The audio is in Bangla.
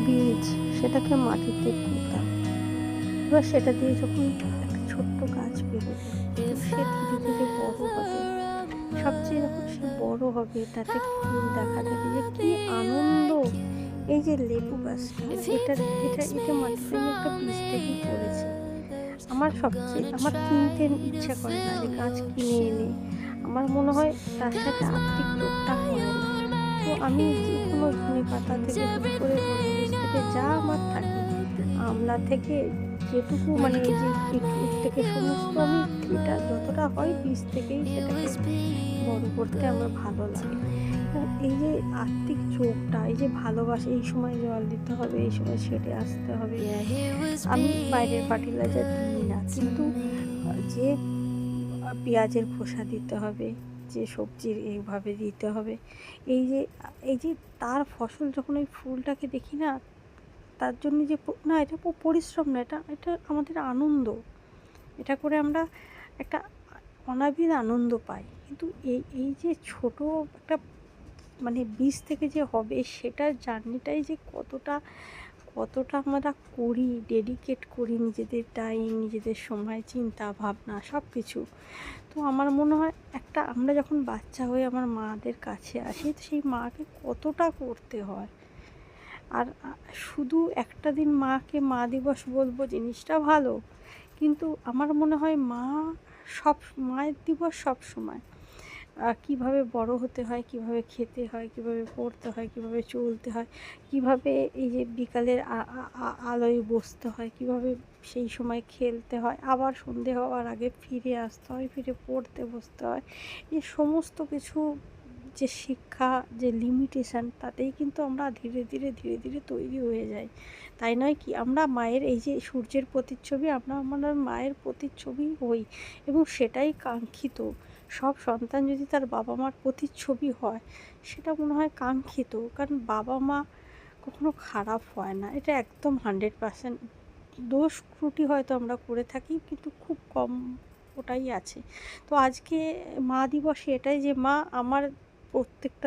বীজ, সেটাকে মাটিতে পুঁতা। এবার সেটা দিয়ে যখন একটা ছোট্ট গাছ বেরোবে এবং সে ধীরে ধীরে বড় হবে, সবচেয়ে যখন সে বড় হবে তাতে ফুল দেখা দেবে, যে কি আনন্দ! এই যে লেবু গাছটা, এটা এটা এটা মাটিতে আমি একটা বীজ থেকেই করেছি। আমার কিনতে ইচ্ছা করে না যে গাছ কিনে এনে, আমার মনে হয় তার সাথে আত্মিক যোগটা হয় না। তো আমি যে কোনো ধনেপাতা থেকে শুরু করে গোলমরিচ থেকে যা আমার থাকে, আমলা থেকে যেটুকু, মানে এই যে বিটরুট থেকে সমস্ত, আমি এটা যতটা হয় বীজ থেকেই সেটাকে বড় করতে আমার ভালো লাগে। এই যে আত্মিক যোগটা, এই যে ভালোবাসা, এই সময় জল দিতে হবে, এই সময় ছেটে আসতে হবে। আমি বাইরের ফার্টিলাইজার দিই না, কিন্তু যে পেঁয়াজের খোসা দিতে হবে, যে সবজির এইভাবে দিতে হবে, এই যে তার ফসল যখন ওই ফুলটাকে দেখি না, তার জন্য যে না, এটা পরিশ্রম না, এটা এটা আমাদের আনন্দ। এটা করে আমরা একটা অনাবিল আনন্দ পাই। কিন্তু এই যে ছোট একটা, মানে বীজ থেকে যে হবে সেটার জার্নিটাই যে কতটা কতটা আমরা করি, ডেডিকেট করি, নিজেদের টাইম, নিজেদের সময়, চিন্তা ভাবনা সব কিছু। তো আমার মনে হয় একটা, আমরা যখন বাচ্চা হয়ে আমার মাদের কাছে আসি, তো সেই মাকে কতটা করতে হয়। আর শুধু একটা দিন মাকে মা দিবস বলবো, জিনিসটা ভালো, কিন্তু আমার মনে হয় সব মায়ের দিবস সব সময়। কীভাবে বড় হতে হয়, কীভাবে খেতে হয়, কীভাবে পড়তে হয়, কীভাবে চলতে হয়, কীভাবে এই যে বিকালের আলোয় বসতে হয়, কীভাবে সেই সময় খেলতে হয়, আবার সন্ধে হওয়ার আগে ফিরে আসতে হয়, ফিরে পড়তে বসতে হয়। এই সমস্ত কিছু যে শিক্ষা, যে লিমিটেশান, তাতেই কিন্তু আমরা ধীরে ধীরে ধীরে ধীরে তৈরি হয়ে যাই। তাই নয় কি? আমরা মায়ের, এই যে সূর্যের প্রতিচ্ছবি, আমরা আমাদের মায়ের প্রতিচ্ছবি হই, এবং সেটাই কাঙ্ক্ষিত। সব সন্তান যদি তার বাবা মার প্রতিচ্ছবি হয়, সেটা মনে হয় কাঙ্ক্ষিত। কারণ বাবা মা কখনো খারাপ হয় না, এটা একদম 100%। দোষ ত্রুটি হয়তো আমরা করে থাকি, কিন্তু খুব কম ওটাই আছে। তো আজকে মা দিবসে এটাই, যে মা আমার প্রত্যেকটা